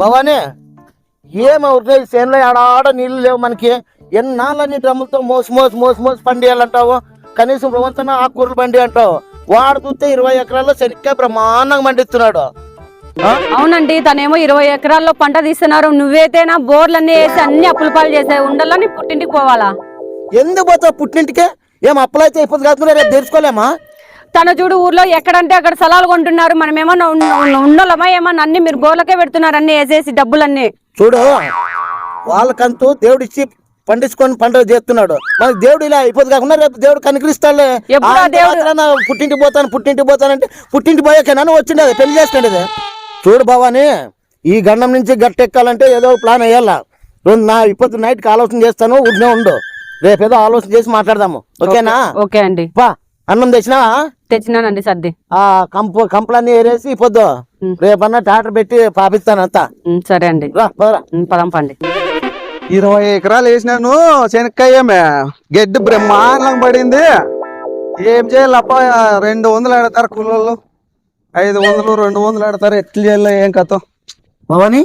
భవానీ ఏమవుతున్నాయి చేనులో ఆడ నీళ్లు లేవు మనకి. ఎన్నాళ్ళని డ్రమ్ములతో మోసి పండియాలంటావు. కనీసం రోజంతా ఆకుకూరలు పండి అంటావు. వాడు చూస్తే 20 ఎకరాల్లో సరిగ్గా బ్రహ్మాండంగా పండిస్తున్నాడు. అవునండి, తనేమో 20 ఎకరాల్లో పంట తీస్తున్నారు. నువ్వైతేనా బోర్లన్నీ వేసి అన్ని అప్పుల పాలు చేసావు. ఉండాలని పుట్టింటికి పోవాలా? ఎందుకు పోతావు పుట్టింటికే? ఏం అప్పులైతే అయిపోతుంది కాదు, రేపు తెరుచుకోలేమా? తన చూడు ఊర్లో ఎక్కడంటే అక్కడ స్థలాలు కొంటున్నారు. మనం ఏమన్నా ఉండలమా? ఏమన్నా అన్ని మీరు బోర్లకే పెడుతున్నారు, అన్ని వేసేసి డబ్బులన్నీ. చూడు, వాళ్ళకంటూ దేవుడు ఇచ్చి పండించుకొని పండుగ చేస్తున్నాడు. మనకి దేవుడు ఇలా అయిపోతుంది కాకుండా రేపు దేవుడు కనికరిస్తాడులే. పుట్టింటికి పోతానంటే పుట్టింటి పోయాకేనా వచ్చిండేది పెళ్లి చేసుకుండేది. చూడు భవాని, ఈ గండం నుంచి గట్టెక్కాలంటే ఏదో ప్లాన్ వేయాలా. నా ఇప్పుడు నైట్కి ఆలోచన చేస్తాను, ఊరినే ఉండు. రేపేదో ఆలోచన చేసి మాట్లాడదాము. ఓకేనా? ఓకే అండి. అన్నం తెచ్చినానండి సర్ది. ఆ కంపలన్నీ ఏరేసి పొద్దు రేపన్నా ట్రాక్టర్ పెట్టి పాపిస్తానంతా. సరే అండి, పదం పండి. 20 ఎకరాలు వేసినాను శనక్కాయమే. గడ్డి బ్రహ్మాండంగా పడింది. ఏం చేయాలప్ప? 200 ఆడతారు కూలోళ్ళు, 500 200 ఆడతారు. ఎట్లు చేయాలి? ఏం కథ? భవాని,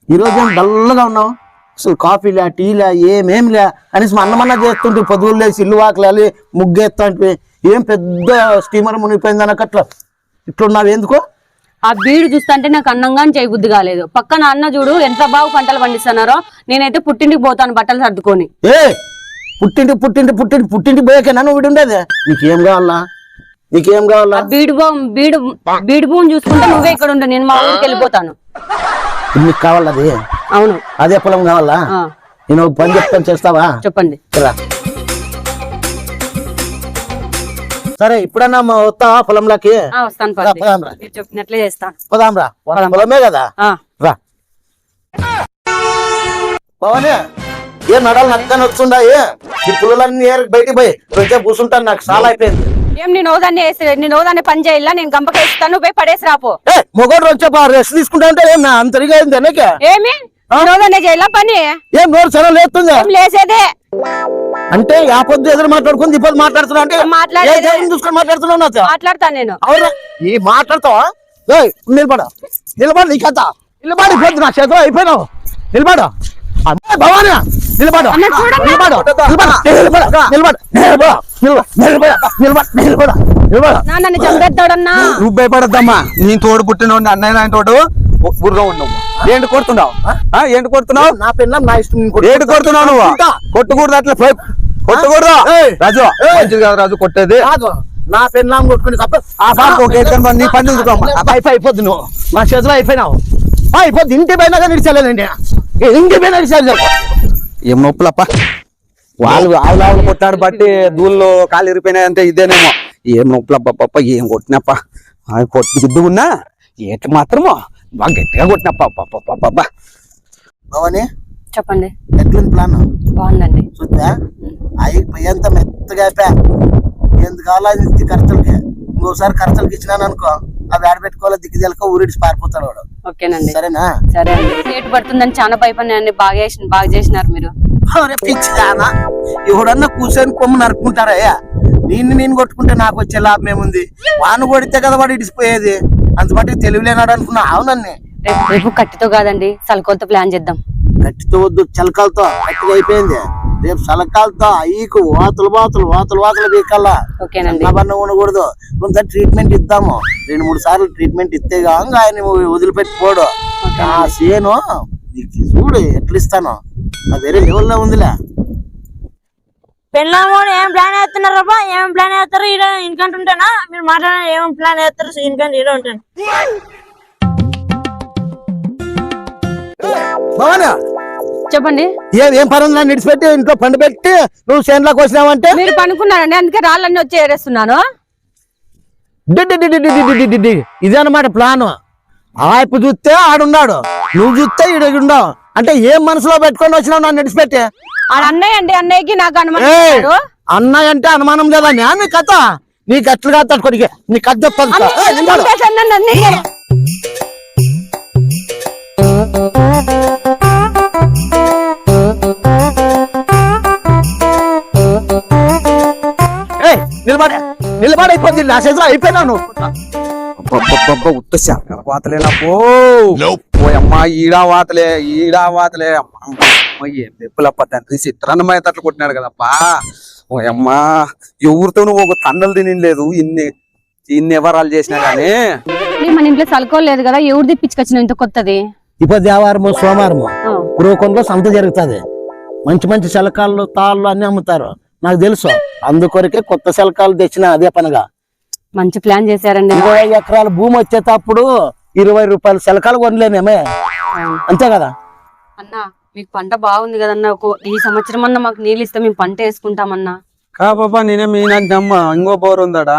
ఈరోజు ఏం డల్గా ఉన్నావు? అసలు కాఫీలే టీలే ఏమేమిలే అనేసి అన్నమన్నా చేస్తుంటే పొదువులు లేసి ఇల్లు వాకలాలి ముగ్గేస్తుంటే ఏం పెద్ద స్టీమర్ మునిగిపోయింది అన్నకట్లా ఇట్లున్నావు ఎందుకు? ఆ బీడు చూస్తుంటే నాకు అన్నంగా చేయబుద్ధి కాలేదు. పక్కన అన్న చూడు ఎంత బాగా పంటలు పండిస్తున్నారో. నేనైతే పుట్టింటికి పోతాను బట్టలు సర్దుకొని. పుట్టింటి పోయాకేనా నువ్వు వీడు ఉండేది? నీకేం కావాలా? బీడు భూమి చూసుకుంటే నువ్వే ఇక్కడ ఉండు, నేను మా ఊరికి వెళ్ళిపోతాను. నీకు కావాలా? అది అవును, అదే పొలం కావాలా? నేను పని చెప్తాను, చేస్తావా? చెప్పండి. సరే, ఇప్పుడన్నా వస్తావా పొలంలోకి? వస్తాను, చెప్పినట్లే చేస్తాను. పోదాం రా, పొలమే కదా. రా పవనే, ఏ నడాలు నక్కని వస్తుండాయి. ఈ పుల్లలన్నీ బయటికి పోయి కొంచెం కూర్చుంటాను, నాకు చాలా అయిపోయింది. ఏం నేను ఓదాన్ని పని చేయాల? నేను గంపకేస్తాను, పోయి పడేసి రాపో. మొగోడు వచ్చా రెస్ట్ తీసుకుంటా అంటే ఏం అంతరిగా అయింది అన్నకే? ఏమి ఓదాన్ని చేయాల పని? ఏం నోరు సరే లేస్తుంది లేసేదే అంటే ఆ పొద్దు ఎదురు మాట్లాడుకుని ఇప్పుడు మాట్లాడుతున్నా అంటే చూసుకొని మాట్లాడుతున్నావు నాతో. మాట్లాడతాను నేను. అవునా? ఈ మాట్లాడతావా? నిలబడు నీ కథ. నిలబడి పొద్దు నా చేతిలో అయిపోయినావు. నిలబడు భవాని, నిలబడు. నన్ను చంపేస్తాడన్నా. నువ్వు భయపడద్దమ్మా. నేను తోడు పుట్టినోడిని, అన్నయ్య ఆయన తోడు గుర్రం ఉన్నావు. ఏంటి కొడుతున్నావు? నా పిల్ల నా ఇష్టం. ఏంటి కొడుతున్నావు నువ్వు? కొట్టకూడదు, అట్లా కొట్టకూడదు రాజు. మంచిది కాదు రాజు కొట్టేది. నా పెళ్ళాం కొట్టుకుని నీ పని అయిపోద్ది. నువ్వు నా చేతిలో అయిపోయినావు. అయిపోద్ది. ఇంటి పైన నిడిచలేదండి, ఇంటి పైన నిడిచాలి. ఏం నొప్పులప్ప? వాళ్ళు కొట్టాడు బట్టి దూళ్ళు కాలు ఇరిపోయినాయి అంతే. ఇదేనేమో ఏం నొప్పులప్ప. ఏం కొట్టినప్ప? కొట్టి గిద్దుకున్నా ఏట మాత్రమో బాగా గట్టిగా కొట్టినప్ప. భవాని, చెప్పండి. ఎట్లుంది ప్లాన్? బాగుందండి. చూద్దా అయిపోయేంత మెత్తగా అయిపోయా. ఎందుకు కావాలి ఖర్చులకి? ఇంకోసారి ఖర్చులకి ఇచ్చినాను అనుకో, అవి ఆడబెట్టుకోవాలి, దిక్కు తెలక ఊరిడిచి పారిపోతాడు వాడు. ఓకేనండి, సరేనా? సరే అండి. లేట్ పడుతుందని చాలా భయపడినాయండి. బాగా చేసినారు మీరు. పిచ్చిదానా, ఎవడన్నా కూర్చొని కొమ్ము నరుక్కుంటారయ్యా? నేను కొట్టుకుంటే నాకు వచ్చే లాభం ఏముంది? వాను కొడితే కదా వాడు ఇడిచిపోయేది. అంత మటుకు తెలివిలేనాడు అనుకున్నా. అవునన్నే రేపు కట్టితో కాదండి, సలకొలతో ప్లాన్ చేద్దాం. కట్టితో వద్దు, చలకాలతో. కట్టిగా అయిపోయింది. రేపు సలకాలతో అయ్యకు వాతలు బీకల్లా. అబన్నం ఉండకూడదు. కొంత ట్రీట్మెంట్ ఇద్దాము. 2-3 సార్లు ట్రీట్మెంట్ ఇస్తే కాక ఆయన వదిలిపెట్టిపోడు. ఆ సేను నీకు చూడు ఎట్లా ఇస్తాను, వేరే లెవెల్లో ఉందిలే. పెళ్ళాము ఏం ప్లాన్ వేస్తున్నారబ్బా? ఏం ప్లాన్ వేస్తారు? ఈడ ఇన్కంట్ ఉంటానా? మీరు మాట్లాడ ఏం ప్లాన్ వేస్తారు? ఇన్కంట్ ఈడ ఉంటాను. చెప్పండి. ఏం పని ఉందని నిడిచిపెట్టి ఇంట్లో పండు పెట్టి నువ్వు చేనులోకి వచ్చినావంటే? మీరు పనుకున్నారండి, అందుకే రాళ్ళన్నీ వచ్చి ఏరేస్తున్నాను. ఇదే అన్నమాట ప్లాన్. ఆయపు చూస్తే ఆడున్నాడు, నువ్వు చూస్తే ఈడుండవు. అంటే ఏం మనసులో పెట్టుకొని వచ్చినావు నన్ను నిడిచిపెట్టి? అన్నయ్య అండి, అన్నయ్యకి నాకు అనుమానం. అన్నయ్య అంటే అనుమానం లేదా? నీ కథ నీకు ఎట్లుగా తట్టుకోడికి నీ కథ చెప్తాను. నిలబడైపోద్ది నా చేతిలో అయిపోయినా. నువ్వు ఉత్తలేనా ఓ అమ్మా ఈడా వాతలే ఏం పెప్పులప్ప తండ్రి చిత్రాన్నమయ్య తట్లు కొట్టినాడు కదప్పా. ఓ అమ్మా ఎవరితోనూ ఒక తండలు తినలేదు ఇన్ని ఎవరాలు చేసినా గానీ. మన ఇంట్లో సలుకోలేదు కదా, ఎవరు తెప్పించుకొచ్చిన ఇంత కొత్తది? ఇప్పుడు దేవారము సోమవారము పురోకొండలో సంత జరుగుతుంది. మంచి మంచి శలకాలు తాళ్ళు అన్ని అమ్ముతారు, నాకు తెలుసు. అందుకొరకే కొత్త శలకాలు తెచ్చిన అదే పనిగా. మంచి ప్లాన్ చేశారండి. 20 ఎకరాల భూమి వచ్చేటప్పుడు 20 రూపాయల శలకాలు కొనలేనేమే, అంతే కదా అన్నా. మీకు పంట బాగుంది కదన్నా, ఈ సంవత్సరం అన్నా మాకు నీళ్ళు ఇస్తే మేము పంట వేసుకుంటామన్నా. కాపా నేనే మీనమ్మ ఇంకో బోర్ ఉందాడా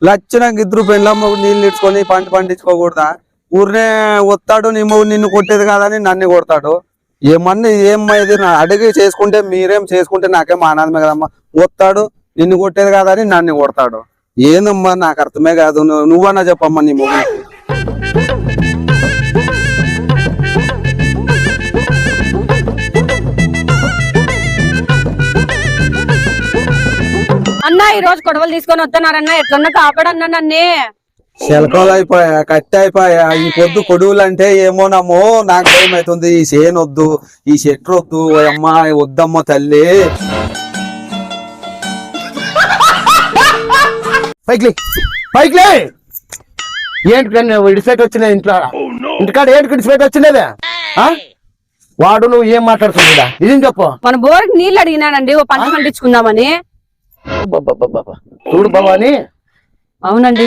లచ్చినాక ఇద్దరు పెళ్ళమ్మ నీళ్ళు ఇచ్చుకొని పండించుకోకూడదా? ఊరినే వస్తాడు నిన్ను కొట్టేది కాదని నన్ను కొడతాడు. ఏమన్నా ఏమైంది అడిగి చేసుకుంటే మీరేం చేసుకుంటే నాకేం ఆనందమే కదమ్మా. వస్తాడు నిన్ను కొట్టేది కాదని నన్ను కొడతాడు. ఏందమ్మా నాకు అర్థమే కాదు. నువ్వన్నా చెప్పమ్మా నీ మొగ్గు. అన్నా ఈ రోజు కొడవలు తీసుకొని వస్తున్నారన్నా, ఎట్లన్నా కాపాడన్నా నన్నే. శలకాలు అయిపోయా, కట్టె అయిపోయా. ఈ పొద్దు కొడువులు అంటే ఏమోనమ్మో నాకు భయం అవుతుంది. ఈ చేను వద్దు, ఈ చెట్టు వద్దు. అమ్మా వద్దమ్మో తల్లి. పైకి ఏంటి విడిసిపెట్టి వచ్చిన ఇంటికాడ ఏంటి విడిసిపెట్టి వచ్చినదే? వాడు నువ్వు ఏం మాట్లాడుతున్నా ఇదేం చెప్పు. మన బోర్కి నీళ్ళు అడిగినానండి, ఓ పంట పండించుకుందామని. చూడు భవాని, అవునండి,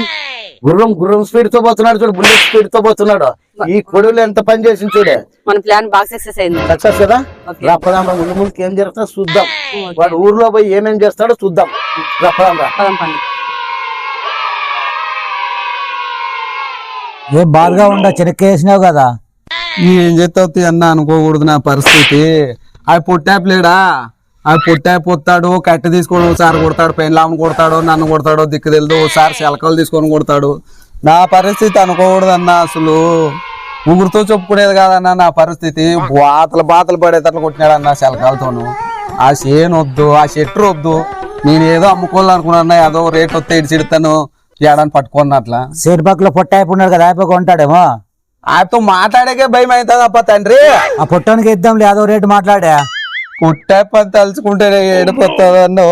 గుర్రం స్పీడ్ తో పోతున్నాడు చూడు, బుల్లెట్ స్పీడ్ తో పోతున్నాడు. ఈ కొడువులు ఎంత పని చేసింది చూడే. మన ప్లాన్ బాగా సక్సెస్ అయింది. సక్సెస్ కదా. రప్పదాం ముందుకు ఏం జరుగుతుందో చూద్దాం. వాడు ఊర్లో పోయి ఏమేం చేస్తాడో చూద్దాం. రప్పదాం రా. ఏం బాధగా ఉండ చెనక్కేసినావు కదా. ఏం చేస్తావు అన్న అనుకోకూడదు నా పరిస్థితి. అవి పొట్టాపులేడా, అవి పొట్టాపోతాడు, కట్టె తీసుకొని ఒకసారి కొడతాడు, పెళ్ళామని కొడతాడు, నన్ను కొడతాడు, దిక్కు తెలియదు. ఒకసారి శలకలు తీసుకొని కొడతాడు. నా పరిస్థితి అనుకోకూడదు అన్న. అసలు ఊరితో చెప్పుకునేది కాదన్న నా పరిస్థితి. బాతలు పడేటట్లు కొట్టినాడన్న శలకాలతోను. ఆ చేను వద్దు, ఆ చెట్టు వద్దు. నేను ఏదో అమ్ముకోవాలనుకున్నా, ఏదో రేట్ వస్తే ఇడిచిడతాను ఏడాన్ని పట్టుకున్నట్లా. సేరు పక్కలో పొట్ట అయిపోయినాడు కదా, అయిపోయి ఉంటాడేమో. ఆయనతో మాట్లాడేకే భయం అవుతుంది అప్ప తండ్రి. ఆ పొట్టానికి ఇద్దాం లేదో రేటు మాట్లాడా. పుట్టాపని తలుచుకుంటే ఏడిపోతాదన్నో.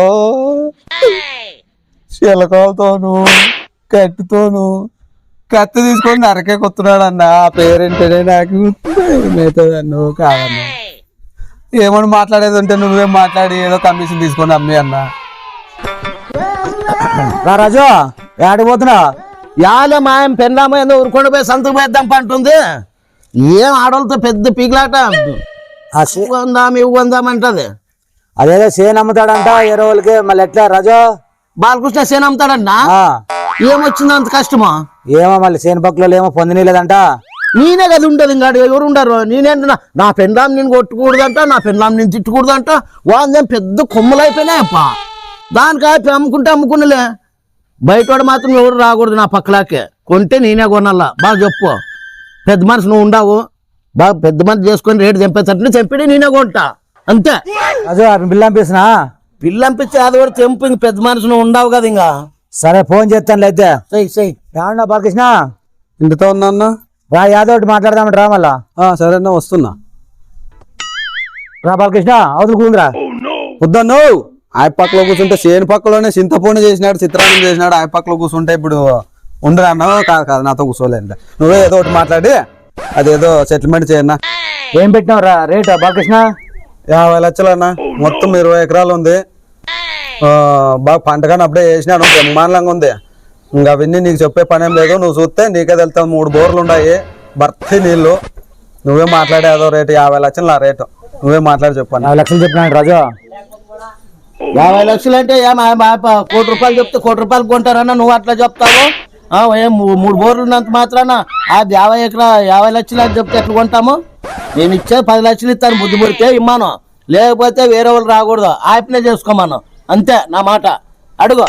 శిలకాలతోను కట్టుతోను కత్తి తీసుకొని నరకే కొత్తున్నాడు అన్న. ఆ పేరేంటనే నాకు అవుతుందన్ను కాదన్న. ఏమని మాట్లాడేది ఉంటే నువ్వేం మాట్లాడి ఏదో కమిషన్ తీసుకొని అమ్మి అన్న. రాజు ఏడిపోతున్నా? యాలే మాయం పెన్నామో ఏదో ఊరుకొని పోయి సంతకు పోయిద్దాం పంటుంది. ఏం ఆడవాళ్ళతో పెద్ద పీకులాట. ఇవ్వందామంటది. అదేదో సేన్ అమ్ముతాడంట ఎరువులకి. మళ్ళీ ఎట్లా రాజు? బాలకృష్ణ సేన అమ్ముతాడన్నా. ఏమొచ్చింది అంత కష్టమా? ఏమో మళ్ళీ సేను పక్కలో ఏమో పొందినీలేదంట. నేనే కదా ఉండదు, ఇంకా ఎవరు ఉండరు. నేనేంటున్నా నా పెండ్లాం నేను కొట్టకూడదంట, నా పెండ్లాం నేను తిట్టకూడదంట. వాళ్ళేం పెద్ద కొమ్ములు అయిపోయినాయప్ప. దానికి ఆపి అమ్ముకున్నలే. బయటవాడు మాత్రం ఎవరు రాకూడదు నా పక్కలాకే. కొంటే నేనే కొనాలా. బాగా చెప్పు. పెద్ద మనిషి నువ్వు ఉండవు, బాగా పెద్ద మనిషి చేసుకొని రేటు చంపేసరికి చంపిడి నేనే కొంటా, అంతే. రాజు బిల్లు పంపిస్తున్నా. బిల్లు పంపించి అది కూడా తెంపు. ఇంక పెద్ద మనిషి నువ్వు ఉండవు కదా. ఇంకా సరే ఫోన్ చేస్తాను అయితే. సై ఏమన్నా బాలకృష్ణ? ఇంటితో ఉన్నా రా యాదో ఒకటి మాట్లాడదామంట. రా మళ్ళా. సరేనా వస్తున్నా. రా బాలకృష్ణ అవతల కూందిరా. వద్దన్ను. ఆయన పక్కలో కూర్చుంటే చేను పక్కలోనే చింతపండు చేసినాడు, చిత్రాన్నం చేసినాడు. ఆయన పక్కలో కూర్చుంటే ఇప్పుడు ఉండరా అన్నావు. కాదు నాతో కూర్చోలేదు. నువ్వే ఏదో ఒకటి మాట్లాడి అదేదో సెటిల్మెంట్ చేయన్నా. ఏం పెట్టినావు రా రేట్ బాలకృష్ణ? 50 లక్షలు అన్న. మొత్తం 20 ఎకరాలు ఉంది. బాగా పంటగానే అప్పుడే వేసినాడు, బ్రహ్మాండంగా ఉంది. ఇంకా అవన్నీ నీకు చెప్పే పనేం లేదు. నువ్వు చూస్తే నీకే తెలుస్తావు. 3 బోర్లు ఉన్నాయి, భర్తీ నీళ్ళు. నువ్వే మాట్లాడే అదో రేటు 50 లక్షలు నా రేటు. నువ్వే మాట్లాడి చెప్పాను. 50 లక్షలు చెప్పినాడు రాజు. 50 లక్షలు అంటే 1 కోటి రూపాయలు చెప్తే 1 కోటి రూపాయలు కొంటారన్నా నువ్వు అట్లా చెప్తావు? 3 బోర్లు ఉన్నంత మాత్రాన అది 50 లక్షలు అని చెప్తే ఎట్లా కొంటాము? నేను ఇచ్చే 10 లక్షలు ఇస్తాను. బుద్ధి పడితే ఇమ్మాను, లేకపోతే వేరే వాళ్ళు రాకూడదు. ఆపినే చేసుకోమాను, అంతే నా మాట. అడుగు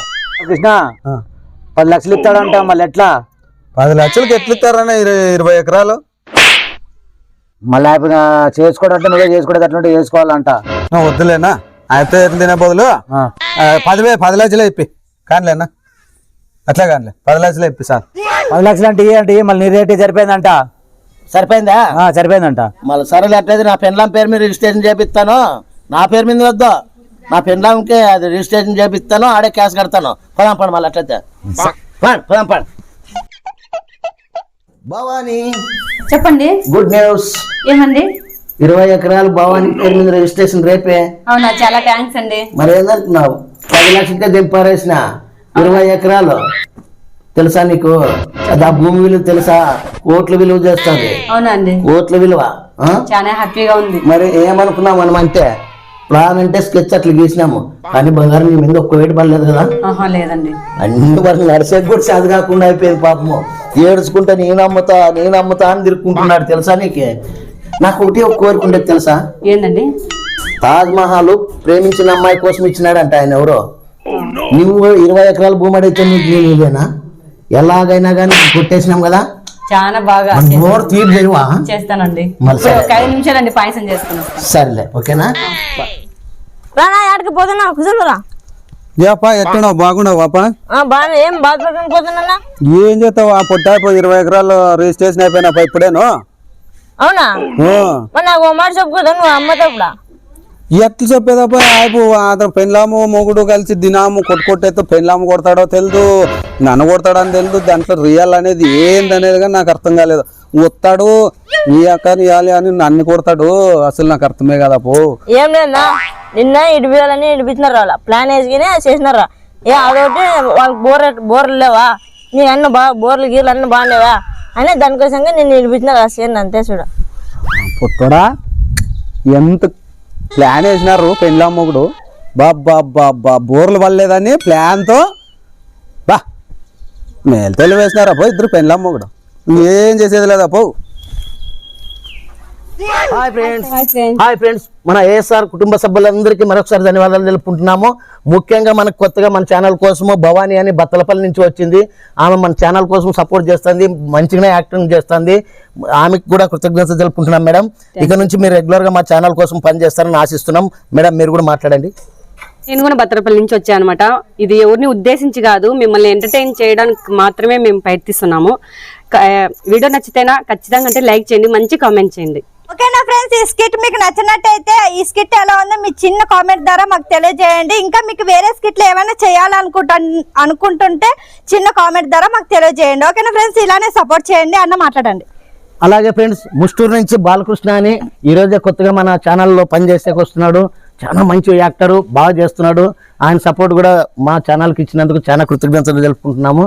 కృష్ణ. 10 లక్షలు ఇస్తాడంట, మళ్ళీ ఎట్లా? 10 లక్షలకి ఎట్లు ఇస్తారన్న? 20 ఎకరాలు మళ్ళీ ఆయన చేసుకోవడంటే నువ్వే చేసుకోవడం అట్లా చేసుకోవాలంట. వద్దులేనా? అయితే తినే బదులు 10 లక్షలు ఇప్పి కానిలేనా? అట్లా కానిలే 10 లక్షలు ఇప్పి సార్. 10 లక్షలు అంటే మళ్ళీ నీ రేటు సరిపోయిందంట. సరిపోయిందా? సరిపోయిందంట. మళ్ళీ సరేలే, అట్లయితే నా పెండ్లాం పేరు మీద రిజిస్ట్రేషన్ చేపిస్తాను. నా పేరు మీద వద్దు, నా పెండ్లాంకి అది రిజిస్ట్రేషన్ చేపిస్తాను, ఆడే క్యాష్ కడతాను. పోదాం పడు మళ్ళీ అట్లయితే. పోదాం పడు. భవానీ చెప్పండి. Good news. ఏమండి? 20 ఎకరాలు భవానీ పేరు మీద రిజిస్ట్రేషన్ రేపే. అవునా, చాలా థ్యాంక్స్ అండి. మరి ఏంటంటున్నావు? 10 లక్షలకే దింపారేసిన 20 ఎకరాలు. తెలుసా నీకు? అది ఆ భూమి విలువ తెలుసా? కోట్ల విలువ చేస్తుంది. అవునా అండి? కోట్ల విలువ. చాలా హ్యాపీగా ఉంది. మరి ఏమనుకున్నాం మనం అంటే, ప్లాన్ అంటే స్కెచ్ అట్లా గీసినాము, కానీ బంగారం నీ మీద ఒక్క వేడి పడలేదు కదా. లేదండి. అన్ని వరకు నడిచేది కూడా చది కాకుండా అయిపోయింది పాపము. ఏడుచుకుంటా నేను అమ్ముతా అని తిరుక్కుంటున్నాడు. తెలుసా నీకే? నాకు ఒకటి ఒక కోరిక ఉండేది తెలుసా? ఏందండి? తాజ్ మహల్ ప్రేమించిన అమ్మాయి కోసం ఇచ్చినాడంట ఆయన ఎవరో. నువ్వు 20 ఎకరాల భూమి అడిగితే నీవేనా? ఎలాగైనా కానీ కొట్టేసినాం కదా. చాలా బాగా నోరు తీరు చేయవా? చేస్తానండి. మళ్ళీ 5 నిమిషాలండి, పాయసం చేసుకుని. సరేలే, ఓకేనా? రానా ఆడికి పోతున్నా కుదురురా. ఏపా ఎట్లున్నావు? బాగున్నావు పాప? బాగా ఏం బాధపడకుండా పోతున్నా. ఏం చేస్తావు? ఆ పొట్ట అయిపోయి 20 ఎకరాలు రిజిస్ట్రేషన్ అయిపోయినా ఇప్పుడేను. అవునా? మరి నాకు ఓ మాట చెప్పుకోదా నువ్వు అమ్మతప్పుడా? ఎట్లు చెప్పేదప్ప? అయిపో అతను పెళ్ళాము మొగుడు కలిసి దినాము కొట్టుకొట్టేతో పెళ్ళాము కొడతాడో తెలియదు, నన్ను కొడతాడని తెలియదు. దాంట్లో రియల్ అనేది ఏందనేది కానీ నాకు అర్థం కాలేదు. వస్తాడు ఈ అక్కని ఇవ్వాలి అని నన్ను కొడతాడు, అసలు నాకు అర్థమే కదా పో. ఏం లేదా నిన్న ఇడిపియాలని ఇడిపించినారు, వాళ్ళ ప్లాన్ వేసుకుని చేసినారా. అదొకటి వాళ్ళకి బోర్లు లేవా, నీ అన్న బోర్లు గీర్లు అన్న బాగాలేవా అని దానికోసంగా నేను ఇడిపించినారు. సేమ్ అంతే చూడ. పుట్టడా ఎంత ప్లాన్ వేసినారు పెళ్ళా మొగుడు. బాబ్బా బోర్లు పడలేదని ప్లాన్తో బా మేలు వేసినారా పో ఇద్దరు పెళ్ళా మొగుడు. ఏం చేసేది లేదా పో. హాయ్ ఫ్రెండ్స్, మన ఏఎస్ఆర్ కుటుంబ సభ్యులందరికీ మరొకసారి ధన్యవాదాలు తెలుపుకుంటున్నాము. ముఖ్యంగా మనకు కొత్తగా మన ఛానల్ కోసము భవానీ అని బత్తలపల్లి నుంచి వచ్చింది. ఆమె మన ఛానల్ కోసం సపోర్ట్ చేస్తుంది, మంచిగానే యాక్టింగ్ చేస్తుంది. ఆమెకు కూడా కృతజ్ఞతలు తెలుపుకుంటున్నాం మేడం. ఇక నుంచి మీరు రెగ్యులర్గా మా ఛానల్ కోసం పనిచేస్తారని ఆశిస్తున్నాం. మేడం మీరు కూడా మాట్లాడండి. నేను కూడా భద్రపల్లి నుంచి వచ్చాను అనమాట. ఇది ఎవరిని ఉద్దేశించి కాదు, మిమ్మల్ని ఎంటర్టైన్ చేయడానికి మాత్రమే మేము ప్రయత్నిస్తున్నాము. వీడియో నచ్చితేనా ఖచ్చితంగా అంటే లైక్ చేయండి, మంచి కామెంట్ చేయండి. ఓకేనా ఫ్రెండ్స్, ఈ స్కిట్ మీకు నచ్చినట్టయితే ఈ స్కిట్ ఎలా ఉందో మీ చిన్న కామెంట్ ద్వారా మాకు తెలియజేయండి. ఇంకా మీకు వేరే స్కిట్లు ఏమైనా చేయాలనుకుంటుంటే చిన్న కామెంట్ ద్వారా మాకు తెలియజేయండి. ఓకేనా ఫ్రెండ్స్, ఇలానే సపోర్ట్ చేయండి. అన్న మాట్లాడండి. అలాగే ఫ్రెండ్స్, ముస్టూరు నుంచి బాలకృష్ణ అని ఈరోజే కొత్తగా మన ఛానల్లో పనిచేసేకి వస్తున్నాడు. చాలా మంచి యాక్టరు, బాగా చేస్తున్నాడు. ఆయన సపోర్ట్ కూడా మా ఛానల్కి ఇచ్చినందుకు చాలా కృతజ్ఞతలు తెలుపుకుంటున్నాము.